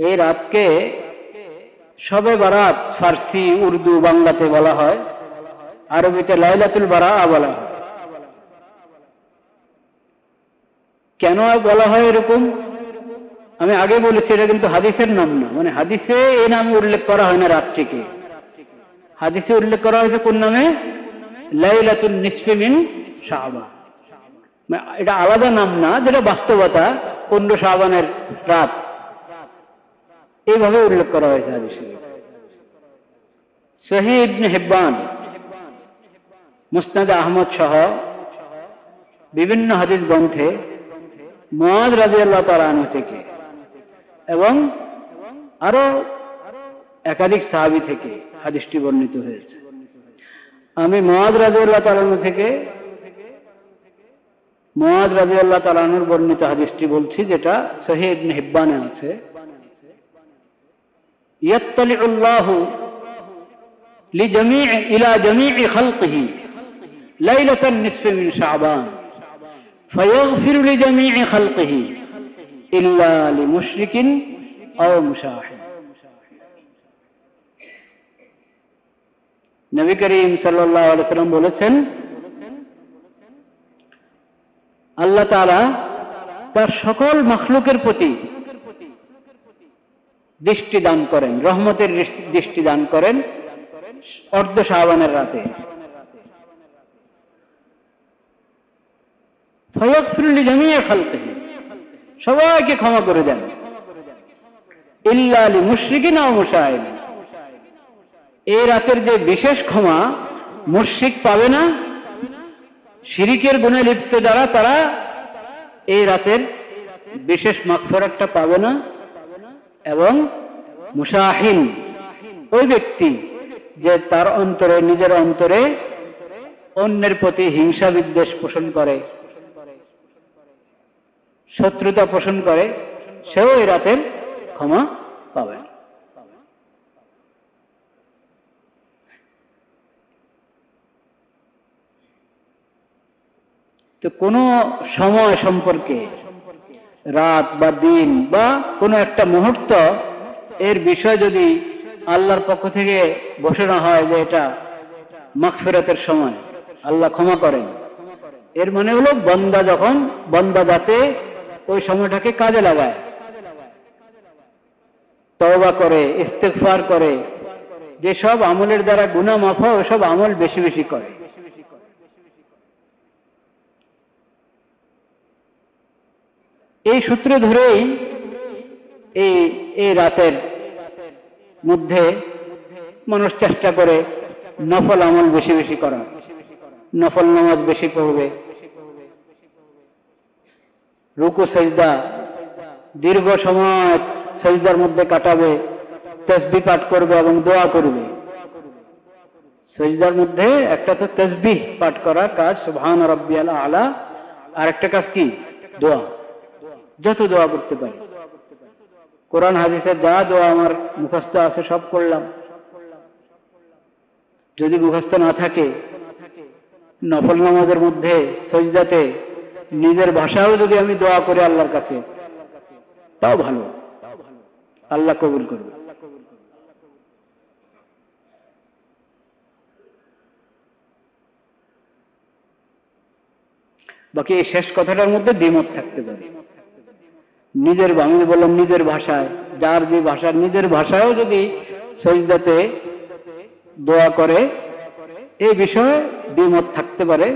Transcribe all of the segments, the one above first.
এই রাতকে শবে বারাত ফার্সি, উর্দু, বাংলাতে বলা হয়, আরবিতে লাইলাতুল বারাআ বলা হয়। কেন বলা হয় এরকম আমি আগে বলেছি, এটা কিন্তু হাদিসের নাম না, মানে হাদিসে এই নাম উল্লেখ করা হয় না রাতটিকে। হাদিসে উল্লেখ করা হয়েছে কোন নামে? লাইলাতুন নিসফি মিন শাবান। এটা আলাদা নাম না, যেটা বাস্তবতা 15 শাবানের রাত, এইভাবে উল্লেখ করা হয়েছে হাদিসে। সহিহ ইবনে হিব্বান, মুসনাদ আহমদ সহ বিভিন্ন হাদিস গ্রন্থে মুআয রাদিয়াল্লাহু তাআলা আনহু থেকে এবং আরো একাধিক সাহাবী থেকে হাদিসটি বর্ণিত হয়েছে। আমি মুআয রাদিয়াল্লাহু তাআলা আনহু থেকে, মুআয রাদিয়াল্লাহু তাআলা আনহুর বর্ণিত হাদিসটি বলছি, যেটা সহিহ ইবনে হিব্বানে আছে। ইয়াত্তালিউল্লাহু ইলা জামিই খালকিহি লাইলাতান নিসফি মিন শাবান ফায়াগফিরু লিজামিই খালকিহি ইল্লা লিমুশরিকিন আও মুশাহিন। নবী করিম সাল্লাল্লাহু আলাইহি ওয়াসাল্লাম বলেছেন, আল্লাহ তাআলা তার সকল মাখলুকের প্রতি দৃষ্টি দান করেন, রহমতের দৃষ্টি দান করেন অর্ধ শাবানের রাতে। ফায়াগফিরু লিজামিই খালকিহি, সবাইকে ক্ষমা করে দেন, ইল্লা লিমুশরিকিন আও মুশাহিন, এই রাতের যে বিশেষ ক্ষমা মুশরিক পাবে না, শিরিকের গুণে লিপ্ত যারা, তারা এই রাতের বিশেষ মাগফিরাতটা পাবে না। এবং মুশাহিন, ওই ব্যক্তি যে তার অন্তরে, নিজের অন্তরে অন্যের প্রতি হিংসা বিদ্বেষ পোষণ করে, শত্রুতা পোষণ করে, সেও এই রাতের ক্ষমা পাবে না। তো কোনো সময় সম্পর্কে, রাত বা দিন বা কোনো একটা মুহূর্ত, এর বিষয় যদি আল্লাহর পক্ষ থেকে ঘোষণা হয় যে এটা মাগফিরাতের সময়, আল্লাহ ক্ষমা করেন, এর মানে হলো বান্দা যাতে ওই সময়টাকে কাজে লাগায়, তওবা করে, ইস্তেগফার করে, যেসব আমলের দ্বারা গুনাহ মাফ হয় ওসব আমল বেশি বেশি করে। এই সূত্র ধরেই এই রাতের মধ্যে মানুষ চেষ্টা করে নফল আমল বেশি বেশি করা, নফল নামাজ বেশি পড়বে, রুকু সেজদা দীর্ঘ সময় সেজদার মধ্যে কাটাবে, তাসবিহ পাঠ করবে এবং দোয়া করবে। সেজদার মধ্যে একটা তো তাসবিহ পাঠ করার কাজ, সুবহান রাব্বিয়াল আলা, আর একটা কাজ কি? দোয়া। যত দোয়া করতে পারি, কোরআন হাদিসের যা দোয়া আমার মুখস্থ আছে সব করলাম। যদি মুখস্থ না থাকে, নফল নামাজের মধ্যে সজদাতে নিজের ভাষাও যদি আমি দোয়া করি আল্লাহর কাছে, তাও ভালো, আল্লাহ কবুল করবে। বাকি এই শেষ কথাটার মধ্যে দ্বিমত থাকতে পারে। নিজের, আমি বললাম নিজের ভাষায়, যার যে ভাষা, নিজের ভাষায়ও যদি সজদাতে দোয়া করে, এই বিষয়ে দ্বিমত থাকতে পারে।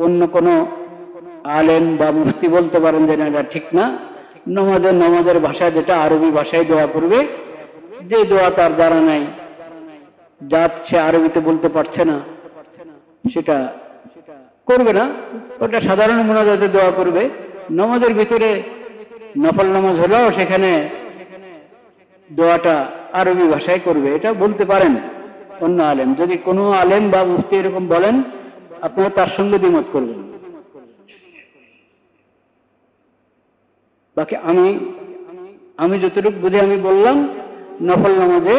অন্য কোনো আলেম বা মুফতি বলতে পারেন যে না, এটা ঠিক না, নামাজের ভাষায়, যেটা আরবি ভাষায় দোয়া করবে, যে দোয়া তার জানা নাই, যা সে আরবিতে বলতে পারছে না, সেটা করবে না, ওটা সাধারণ মুনাজাতে দোয়া করবে। নামাজের ভিতরে নফল নামাজ হলেও সেখানে দোয়াটা আরবি ভাষায় করবে, এটা বলতে পারেন অন্য আলেম। যদি কোনো আলেম বা মুফতি এরকম বলেন, আপনারা তার সঙ্গে দ্বিমত করবেন। বাকি আমি যতটুকু বুঝে আমি বললাম, নফল নামাজে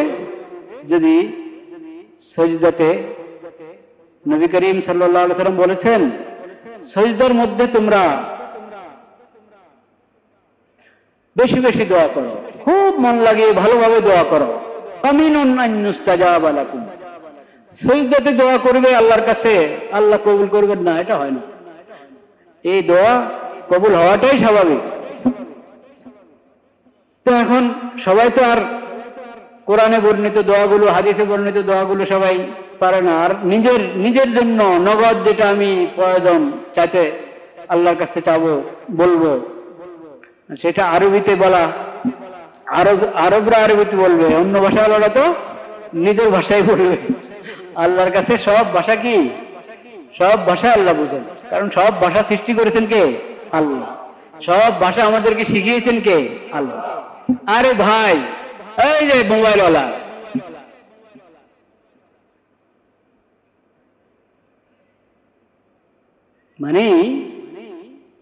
যদি সজদাতে নবী করিম সাল্লাল্লাহু আলাইহি ওয়াসাল্লাম বলেছেন, সজদার মধ্যে তোমরা বেশি বেশি দোয়া করো, খুব মন লাগিয়ে ভালোভাবে দোয়া করো। আমিনুন আন ইউস্তাজাবা লাকুম। সিজদাতে দোয়া করবে আল্লাহর কাছে, আল্লাহ কবুল করবেন না, এটা হয় না। এই দোয়া কবুল হওয়াটাই স্বাভাবিক। তো এখন সবাই তো আর কোরআনে বর্ণিত দোয়াগুলো, হাদিসে বর্ণিত দোয়াগুলো সবাই পারে না। আর নিজের নিজের জন্য নগদ যেটা আমি প্রয়োজন চাইতে আল্লাহর কাছে চাবো, বলবো, সেটা আরবিতে বলা, আরবরা আরবিতে বলবে, অন্য ভাষাওয়ালারা তো নিজের ভাষায় বলবে। আল্লাহর কাছে সব ভাষা কি, সব ভাষা আল্লাহ বুঝেন, কারণ সব ভাষা সৃষ্টি করেছেন কে? আল্লাহ। সব ভাষা আমাদেরকে শিখিয়েছেন কে? আল্লাহ। আরে ভাই, এই যে মোবাইলওয়ালা, মানে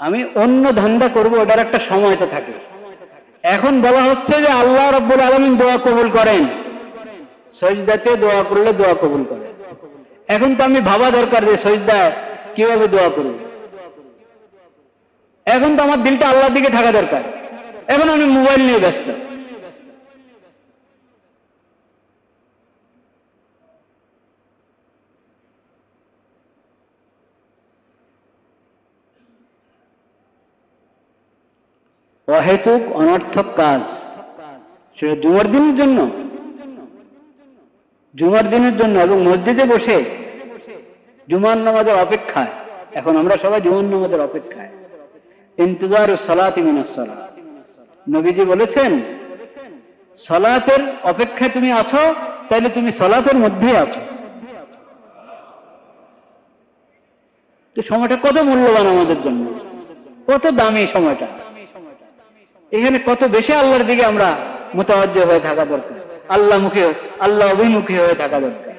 আমি অন্য ধান্দা করবো, ওটার একটা সময় তো থাকে। এখন বলা হচ্ছে যে আল্লাহ রাব্বুল আলামিন দোয়া কবুল করেন, সিজদাতে দোয়া করলে দোয়া কবুল করেন। এখন তো আমি ভাবা দরকার যে সিজদায় কিভাবে দোয়া করব। এখন তো আমার দিলটা আল্লাহর দিকে থাকা দরকার। এখন আমি মোবাইল নিয়ে ব্যস্ত। অহেতুক অনর্থক কাজ, সেটা জুমার দিনের জন্য, জুমার দিনের জন্য, এবং মসজিদে বসে জুমার নামাজের অপেক্ষায়। এখন আমরা সবাই জুমার নামাজের অপেক্ষায়, ইন্তজারুস সালাতি মিনাস সালাত। নবীজি বলেছেন, সালাতের অপেক্ষায় তুমি আছো, তাইলে তুমি সালাতের মধ্যেই আছো। তো সময়টা কত মূল্যবান আমাদের জন্য, কত দামি সময়টা। এখানে কত বেশি আল্লাহর দিকে আমরা মুতাওয়াজ্জিহ হয়ে থাকা দরকার, আল্লাহ অভিমুখী হয়ে থাকা দরকার।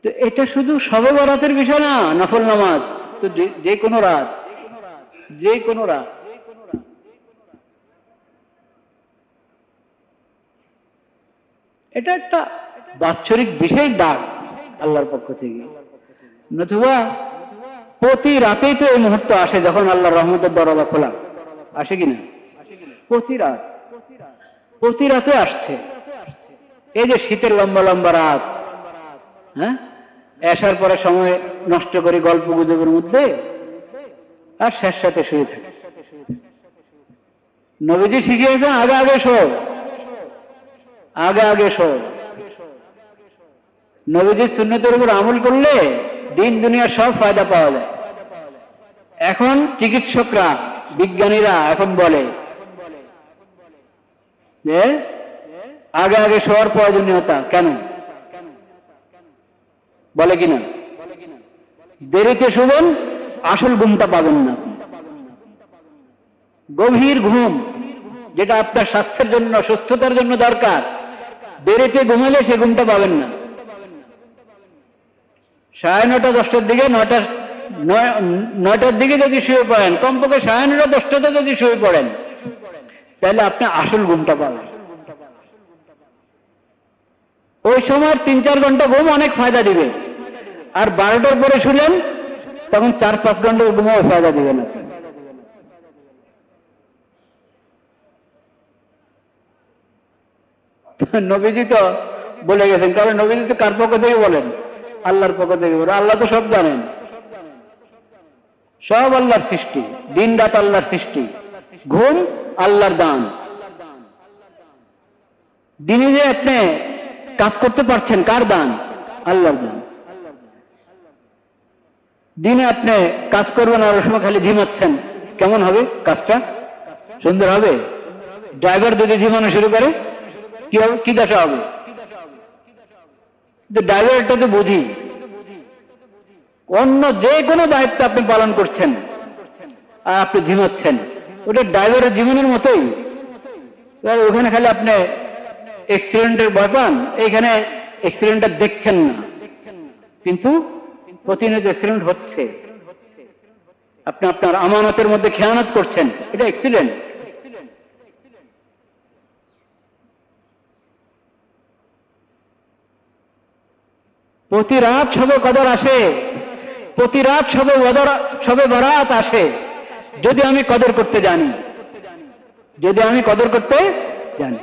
তো এটা শুধু শবে বরাতের বিষয় না, নফল নামাজ তো যে কোনো রাত, যে কোনো রাত। এটা একটা বাৎসরিক বিশেষ ডাক আল্লাহর পক্ষ থেকে। নতুবা প্রতি রাতেই তো এই মুহূর্ত আসে যখন আল্লাহর রহমতের দরজা খোলা, আসে কিনা? প্রতি রাতে আসছে। এই যে শীতের লম্বা লম্বা রাত, হ্যাঁ, এসার পরে সময় নষ্ট করি গল্প গুজবের মধ্যে, আর শেষ সাথে শুয়ে থাকে। নবীজি শিখিয়েছেন আগে আগে শো, আগে আগে শো। নবীজির সুন্নতের উপর আমল করলে দিন দুনিয়ার সব ফায়দা পাওয়া যায়। এখন চিকিৎসকরা, বিজ্ঞানীরা এখন বলে যে আগে আগে শোয়ার প্রয়োজনীয়তা কেন, বলে কিনা? দেরিতে শুবেন, আসল ঘুমটা পাবেন না। গভীর ঘুম, যেটা আপনার স্বাস্থ্যের জন্য, সুস্থতার জন্য দরকার, দেরিতে ঘুমালে সে ঘুমটা পাবেন না। 9:30 10টার দিকে, 9টার দিকে যদি শুয়ে পড়েন, কমপক্ষে 9:30 10টাতে যদি শুয়ে পড়েন, তাহলে আপনি আসল ঘুমটা পাবেন। ওই সময় 3-4 ঘন্টা ঘুম অনেক ফায়দা দিবে। আর 12টার পরে শুলেন, তখন 4-5 ঘন্টা ঘুমও ফায়দা দিবে না। নবীজি তো বলে গেছেন, কারণ নবীজি তো কার পক্ষ থেকে বলেন? আল্লাহর পক্ষ থেকে বলেন। আল্লাহ তো সব জানেন, সব আল্লাহর সৃষ্টি, দিন রাত আল্লাহর সৃষ্টি, ঘুম আল্লাহর দান। দিনে যে আপনি কাজ করতে পারছেন, কার দান? আল্লাহর দান। দিনে আপনি কাজ করবেন আর ওই সময় খালি ঝিমাচ্ছেন, কেমন হবে কাজটা? সুন্দর হবে? ড্রাইভার যদি ঝিমানো শুরু করে কি হবে, কি দশা হবে? ড্রাইভারটা তো বুঝি, অন্য যে কোনো দায়িত্ব আপনি পালন করছেন আর আপনি ঝিমাচ্ছেন, ওটা ড্রাইভারের জীবনের মতোই। ওখানে খালি আপনি অ্যাক্সিডেন্টের ভয় পান, এইখানে অ্যাক্সিডেন্টটা দেখছেন না, কিন্তু প্রতিনিয়ত অ্যাক্সিডেন্ট হচ্ছে। আপনি আপনার আমানতের মধ্যে খেয়ানত করছেন, এটা অ্যাক্সিডেন্ট। প্রতি রাত শবে কদর আসে, প্রতি রাত সবে বরাত আসে, যদি আমি কদর করতে জানি, যদি আমি কদর করতে জানি।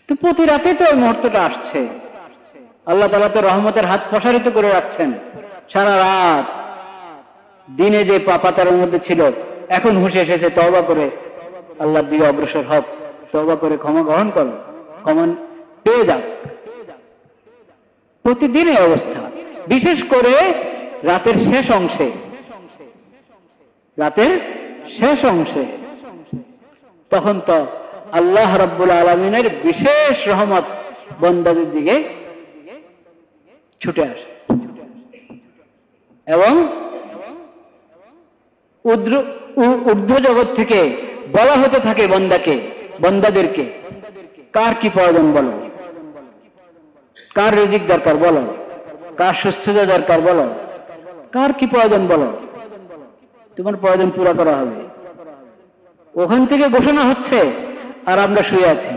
তো প্রতি রাতে তো ওই মুহূর্তটা আসছে। আল্লাহ তাআলা তো রহমতের হাত প্রসারিত করে রাখছেন সারা রাত। দিনে যে পাপাতার মধ্যে ছিল, এখন হুঁশ এসেছে, তওবা করে আল্লাহর দিকে অগ্রসর হক, তওবা করে ক্ষমা গ্রহণ করো, ক্ষমা পেয়ে যাক। প্রতিদিনের অবস্থা, বিশেষ করে রাতের শেষ অংশে, রাতের শেষ অংশে তখন তো আল্লাহ রাব্বুল আলামিনের বিশেষ রহমত বান্দাদের দিকে ছুটে আসে এবং ঊর্ধ্ব জগৎ থেকে বলা হতে থাকে বান্দাদেরকে, কার কি প্রয়োজন বলো, কার রিজিক দরকার বলো, কার সুস্থতা দরকার বলো, কার কি প্রয়োজন বলো, তোমার প্রয়োজন পুরা করা হবে। ওখান থেকে ঘোষণা হচ্ছে, আর আমরা শুয়ে আছি,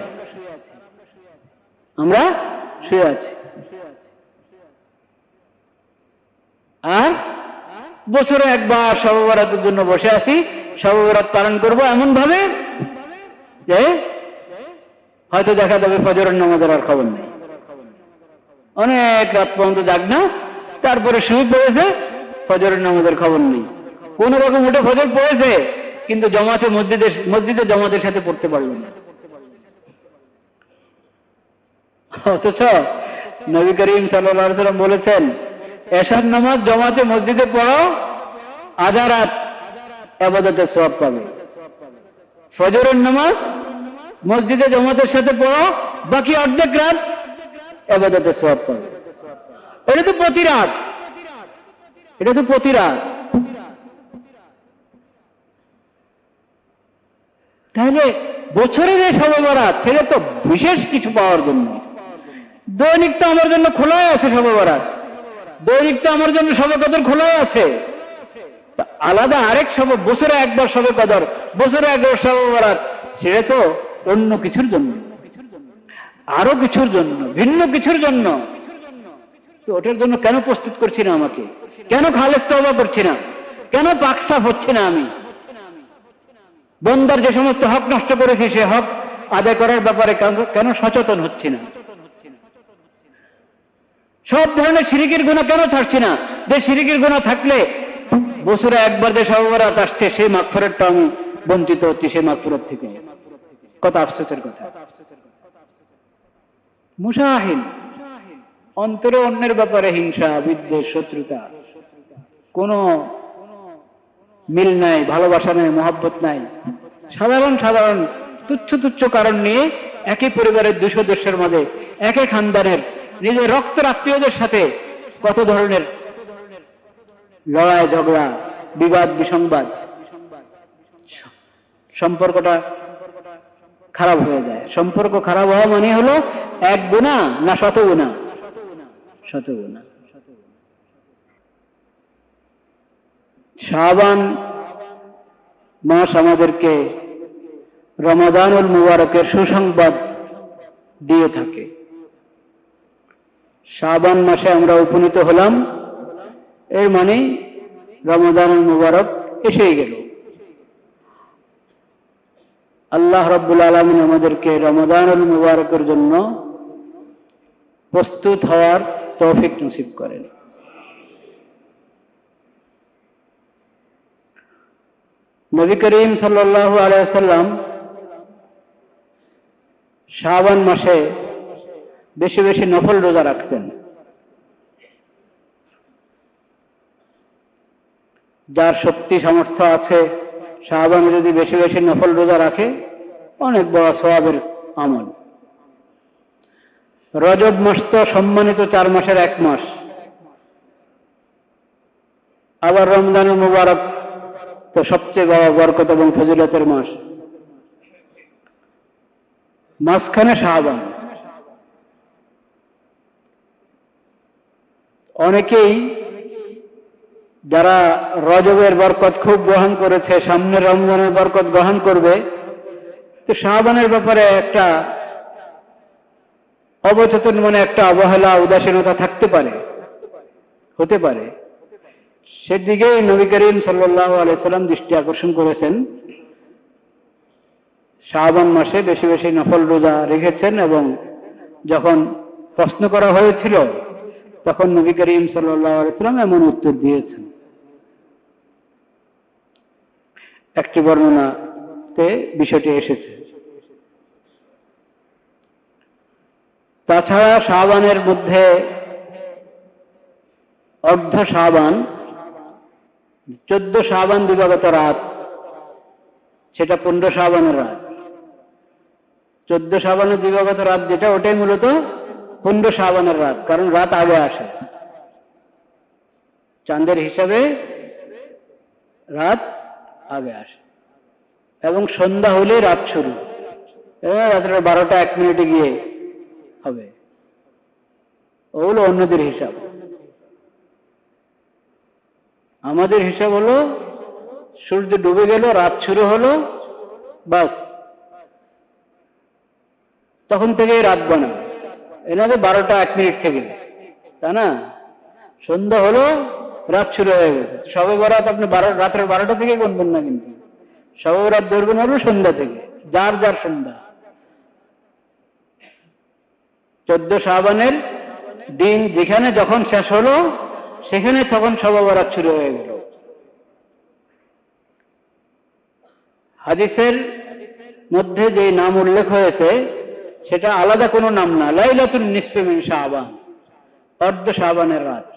আমরা শুয়ে আছি। আর বছরে একবার শবে বরাতের জন্য বসে আছি, শবে বরাত পালন করবো এমন ভাবে যে হয়তো দেখা যাবে ফজরের নামাজের আর খবর নেই, অনেক রাত পর্যন্ত জাগ না, তারপরে শুয়ে পড়েছে, ফজরের নামাজের খবর নেই। কোন রকম উঠে ফজর পড়েছে, কিন্তু মসজিদে জামাতের সাথে পড়তে পারল না। অথচ নবী করিম সাল্লাল্লাহু আলাইহি ওয়াসাল্লাম বলেছেন, এশার নামাজ জামাতে মসজিদে পড়ো, আধা রাত ইবাদতের সওয়াব পাবে। ফজরের নামাজ মসজিদে জামাতের সাথে পড়ো, বাকি অর্ধেক রাত ইবাদতের সওয়াব পাবে। এটা তো প্রতি রাত, এটা তো প্রতি রাত। তাহলে বছরের এই শবে বরাত, সেটা তো বিশেষ কিছু পাওয়ার জন্য। দৈনিক তো আমার জন্য খোলাই আছে শবে বরাত, দৈনিক তো আমার জন্য শবে কদর খোলাই আছে। আলাদা আরেক শবে, বছরে একবার শবে কদর, বছরে একবার শবে বরাত, সেটা তো অন্য কিছুর জন্য, আরো কিছুর জন্য, ভিন্ন কিছুর জন্য। তো ওটার জন্য কেন প্রস্তুত করছি না আমাকে? কেন খালেস তওবা করছি না? কেন পাক সাফ হচ্ছে না আমি? বন্দার যে সমস্ত হক নষ্ট করেছি, সে হক আদায় করার ব্যাপারে কেন সচেতন হচ্ছি না? সব ধরনের শিরিকের গুনাহ কেন ছাড়ছি না? যে শিরিকের গুনাহ থাকলে বছরে একবার যে শবে বরাত আসছে, সেই মাগফিরাতটা আমি বঞ্চিত হচ্ছি, সেই মাগফিরাত থেকে। কত আফসোসের কথা। মুশাহিন, অন্তরে অন্যের ব্যাপারে হিংসা, বিদ্বেষ, শত্রুতা, কোনো মিল নাই, ভালোবাসা নাই, মহব্বত নাই। সাধারণ সাধারণ তুচ্ছ তুচ্ছ কারণ নিয়ে একই পরিবারের 2 সদস্যের মাঝে, একই খানদানের নিজের রক্তের আত্মীয়দের সাথে কত ধরনের লড়াই ঝগড়া, বিবাদ বিসংবাদ, সম্পর্কটা খারাপ হয়ে যায়। সম্পর্ক খারাপ হওয়া মানে হলো এক গুনাহ না শত গুনাহ? শত গুনাহ। শাবান মাস আমাদেরকে রমাদানুল মুবারকের সুসংবাদ দিয়ে থাকে। শাবান মাসে আমরা উপনীত হলাম, এর মানে রমাদানুল মুবারক এসেই গেল। আল্লাহ রাব্বুল আলামিন আমাদেরকে রমাদানুল মুবারকের জন্য প্রস্তুত হওয়ার তৌফিক নসিব করেন। নবী করিম সাল্লাল্লাহু আলাইহি ওয়াসাল্লাম শাবান মাসে বেশি বেশি নফল রোজা রাখতেন। যার শক্তি সামর্থ্য আছে, শাবানে যদি বেশি বেশি নফল রোজা রাখে, অনেক বড় সওয়াবের আমল। রজব মাস তো সম্মানিত 4 মাসের 1 মাস। আবার রমজানুল মুবারক তো সবচেয়ে বড় বরকত এবং ফজিলতের মাস। মাঝখানে শাবান। অনেকেই যারা রজবের বরকত খুব গ্রহণ করেছে, সামনে রমজানের বরকত গ্রহণ করবে, তো শাবানের ব্যাপারে একটা অবচেতন মনে একটা অবহেলা উদাসীনতা থাকতে পারে, হতে পারে, সেদিকে নবী করিম সাল্লাল্লাহু আলাইহি সাল্লাম দৃষ্টি আকর্ষণ করেছেন। শাবান মাসে বেশি বেশি নফল রোজা রেখেছেন এবং যখন প্রশ্ন করা হয়েছিল তখন নবী করিম সাল্লাল্লাহু আলাইহি সাল্লাম এমন উত্তর দিয়েছেন। একটি বর্ণনাতে বিষয়টি এসেছে। তাছাড়া শাবানের মধ্যে অর্ধ শাবান, 14 শাবান দিবাগত রাত, সেটা 15 শাবানের রাত। 14 শাবানের দিবাগত রাত যেটা, ওটাই মূলত 15 শাবানের রাত, কারণ রাত আগে আসে। চাঁদের হিসাবে রাত আগে আসে এবং সন্ধ্যা হলে রাত শুরু, রাত্রে 12টা 1 মিনিটে গিয়ে হবে। ওগুলো অন্যদের হিসাব। আমাদের হিসাব হলো সূর্য ডুবে গেল, রাত শুরু হলো, বাস তখন থেকেই রাত বানাবে। এনাদের 12টা 1 মিনিট থেকে, তা না, সন্ধ্যা হলো, রাত শুরু হয়ে গেছে। শবে বরাত আপনি রাত্রে 12টা থেকে গুনবেন না, কিন্তু শবে বরাত ধরবেন হলো সন্ধ্যা থেকে, যার যার সন্ধ্যা। 14 শাবানের দিন যেখানে যখন শেষ হলো সেখানে তখন শবে বরাত শুরু হয়ে গেল। হাদিসের মধ্যে যে নাম উল্লেখ হয়েছে সেটা আলাদা কোনো নাম না, লাইলাতুন নিসফি মিন শাবান, অর্ধ শাবানের রাত।